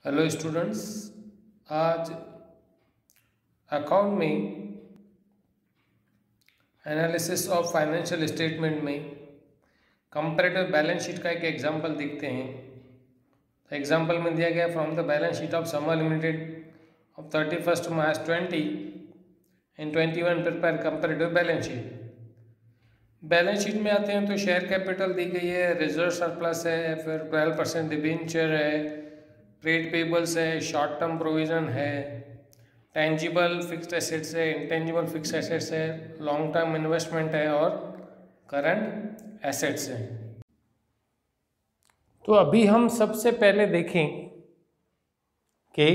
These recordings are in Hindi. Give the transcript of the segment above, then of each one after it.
Hello students. आज अकाउंट में एनालिसिस ऑफ फाइनेंशियल स्टेटमेंट में कंपैरेटिव बैलेंस शीट का एक एग्जांपल देखते हैं। एग्जांपल में दिया गया from the balance sheet of summer limited of 31 March 20 and 21 prepare comparative balance sheet. Balance sheet में आते हैं तो शेयर कैपिटल दी गई है, रिजर्व सरप्लस है, फिर 12% डिबेंचर है, ट्रेड पेबल्स है, शॉर्ट टर्म प्रोविजन है, टेंजिबल फिक्स्ड एसेट्स है, इंटेंजिबल फिक्स्ड एसेट्स है, लॉन्ग टर्म इन्वेस्टमेंट है और करंट एसेट्स है। तो अभी हम सबसे पहले देखें कि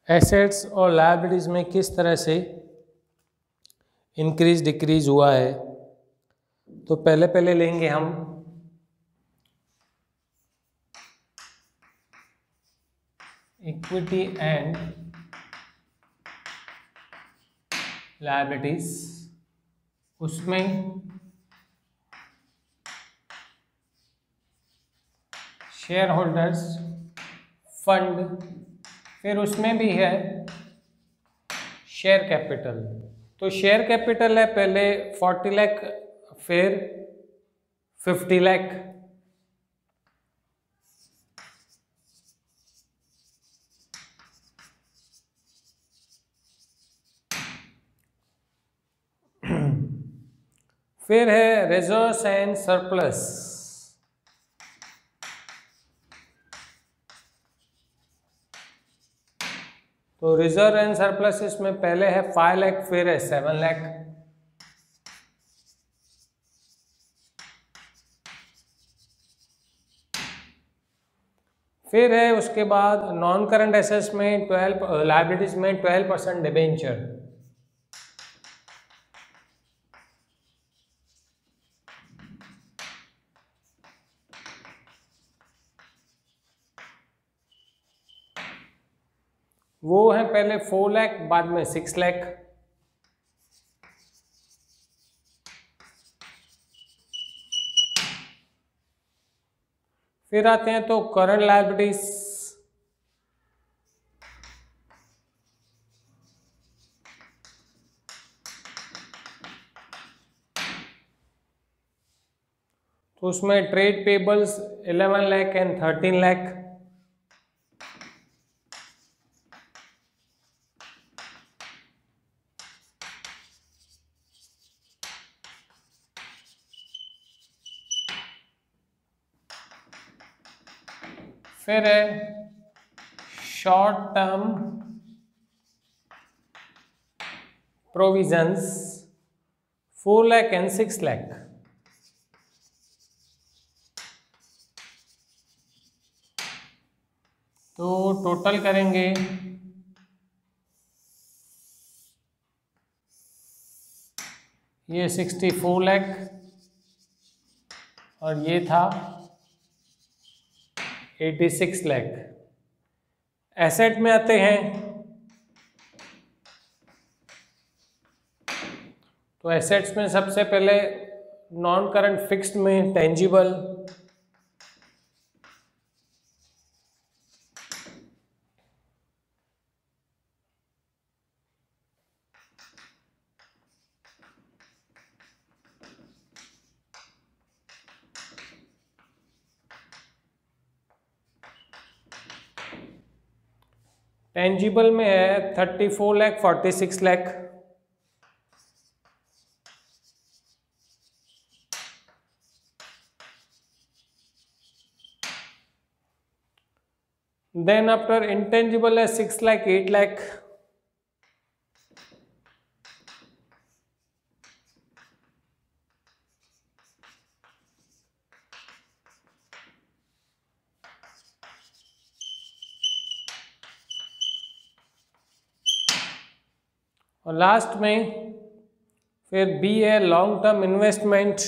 एसेट्स और लायबिलिटीज में किस तरह से इंक्रीज डिक्रीज हुआ है। तो पहले लेंगे हम इक्विटी एंड लायबिलिटीज, उसमें शेयर होल्डर्स फंड, फिर उसमें भी है शेयर कैपिटल। तो शेयर कैपिटल है पहले 40 लाख, फिर 50 लाख। फिर है रिजर्व्स एंड सरप्लस। तो रिजर्व एंड सरप्लस इसमें पहले है 5 लाख, फिर है 7 लाख। फिर है उसके बाद नॉन करंट एसेट्स में 12, लायबिलिटीज में 12% डिबेंचर। वो है पहले 4 लाख, बाद में 6 लाख। फिर आते हैं तो करंट लायबिलिटीज। तो उसमें trade payables 11 lakh and 13 lakh. फिर है short term provisions 4 lakh and 6 lakh. तो टोटल करेंगे ये 64 लाख और ये था 86 लाख। एसेट में आते हैं तो एसेट्स में सबसे पहले नॉन करंट फिक्स्ड में टेंजिबल, टेंजिबल में है 34 lakh 46 lakh. Then after intangible है 6 लाख 8 लाख। और लास्ट में फिर बी है लॉन्ग टर्म इन्वेस्टमेंट,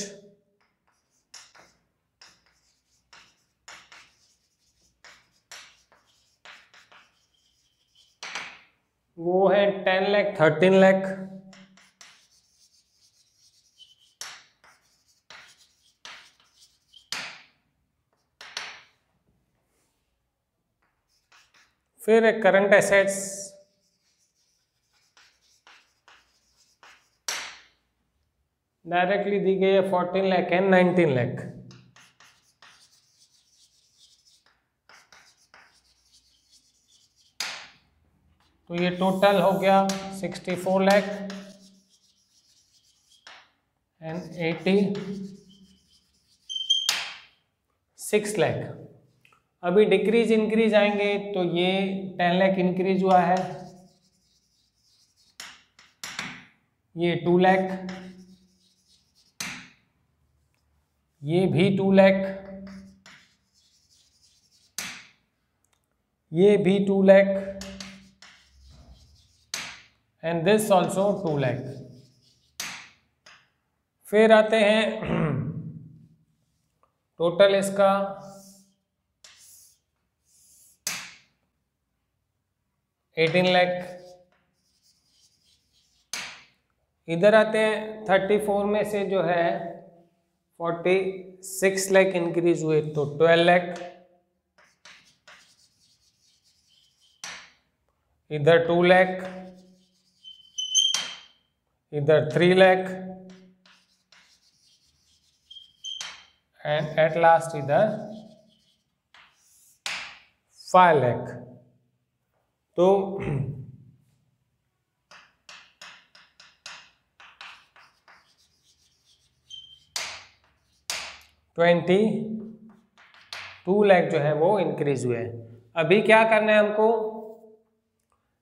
वो है 10 लाख 13 लाख। फिर करंट एसेट्स, डायरेक्टली दी गई है 14 लाख एंड 19 लाख। तो ये टोटल हो गया 64 लाख एंड 86 लाख। अभी डिक्रीज इंक्रीज आएंगे तो ये 10 लाख इंक्रीज हुआ है, ये 2 लाख, ये भी 2 लाख, ये भी 2 lakh and this also 2 lakh. फिर आते हैं टोटल इसका 18 लाख। इधर आते हैं 34 में से जो है 46 लाख इंक्रीज हुए तो 12 लाख, इधर 2 लाख, इधर 3 लाख एंड एट लास्ट इधर 5 लाख। तो $22 लाख जो है वो इंक्रीज हुए हैं। अभी क्या करना है हमको,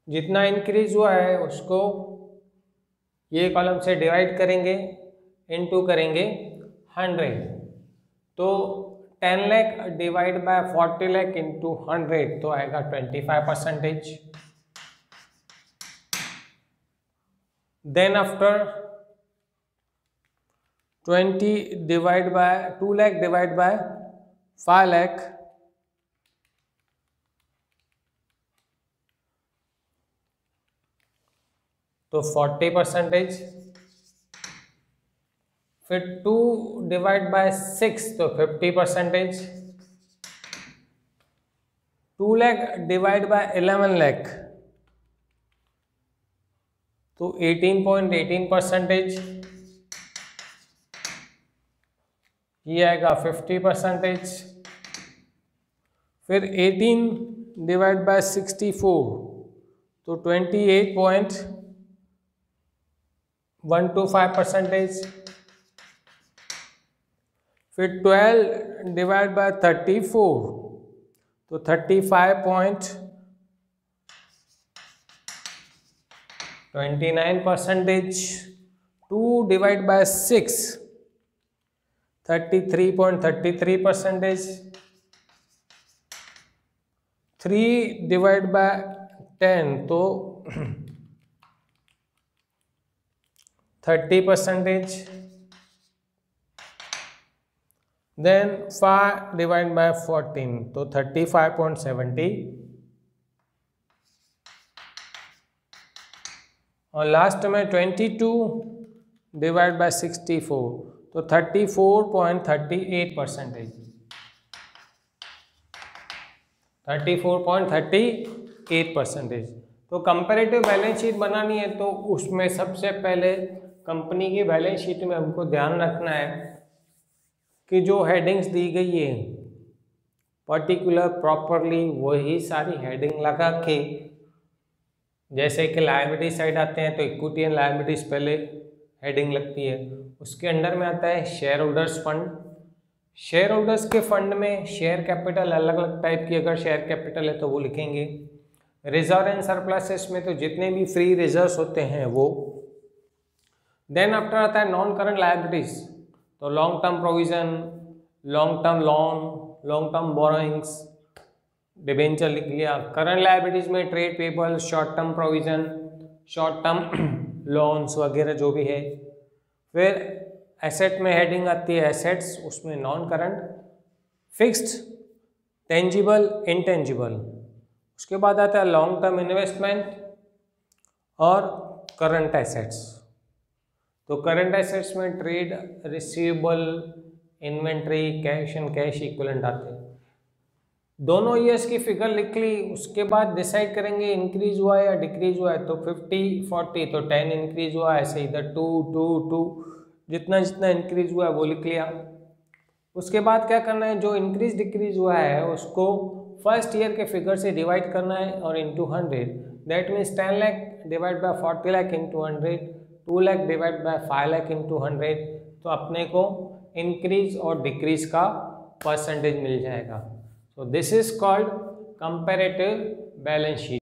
जितना इंक्रीज हुआ है उसको ये कॉलम से डिवाइड करेंगे, इनटू करेंगे 100। तो 10 lakh divide by 40 lakh into 100 तो आएगा 25%। Then after 20 divide by 2 lakh divide by 5 lakh तो 40%। फिर 2 डिवाइड बाय 6 तो 50%। 2 लाख डिवाइड बाय 11 लाख तो 18.18%। ये आएगा 50%। फिर 18 डिवाइड बाय 64 तो 28.125%। फिर 12 डिवाइड बाय 34 तो 35.29%। 2 डिवाइड बाय 6 33.33%। 3 डिवाइड बाय 10 तो 30%। देन 5 डिवाइड बाय 14 तो 35.70। और लास्ट में 22 डिवाइड बाय 64 तो 34.38%। 34.38%। तो कंपैरेटिव बैलेंस शीट बनानी है तो उसमें सबसे पहले कंपनी की बैलेंस शीट में हमको ध्यान रखना है कि जो हेडिंग्स दी गई है पर्टिकुलर प्रॉपरली वही सारी हेडिंग लगा के, जैसे कि लायबिलिटी साइड आते हैं तो इक्विटी एंड लायबिलिटीज पहले हेडिंग लगती है, उसके अंडर में आता है share holders fund. Share holders के फंड में शेयर कैपिटल अलग अलग टाइप की, अगर शेयर कैपिटल है तो वो लिखेंगे। रिजर्व एंड सरप्लसेस में तो जितने भी फ्री रिजर्व्स होते हैं वो। देन आफ्टर आता है नॉन करंट लायबिलिटीज, तो long term provision, long term loan, long term borrowings, debenture लिख लिया। करंट लायबिलिटीज में trade payable, short term provision, short term loans वगैरह जो भी है। फिर एसेट में हेडिंग आती है एसेट्स, उसमें non current, fixed, tangible, intangible. उसके बाद आता है लॉन्ग टर्म इन्वेस्टमेंट और करंट एसेट्स। तो करंट एसेट्स में trade receivable, inventory, cash and cash equivalent आते हैं। दोनों ईयर्स की फिगर लिख ली, उसके बाद डिसाइड करेंगे इंक्रीज हुआ है या डिक्रीज हुआ है। तो 50 40 तो 10 इंक्रीज हुआ है, ऐसे इधर 2 2 2 जितना जितना इंक्रीज हुआ है वो लिख लिया। उसके बाद क्या करना है, जो इंक्रीज डिक्रीज हुआ है उसको फर्स्ट ईयर के फिगर से डिवाइड करना है और into 100। That means 10 lakh divide by 40 lakh into 100, 2 lakh divide by 5 lakh into 100। तो अपने को इंक्रीज और डिक्रीज का परसेंटेज मिल जाएगा। So this is called comparative balance sheet.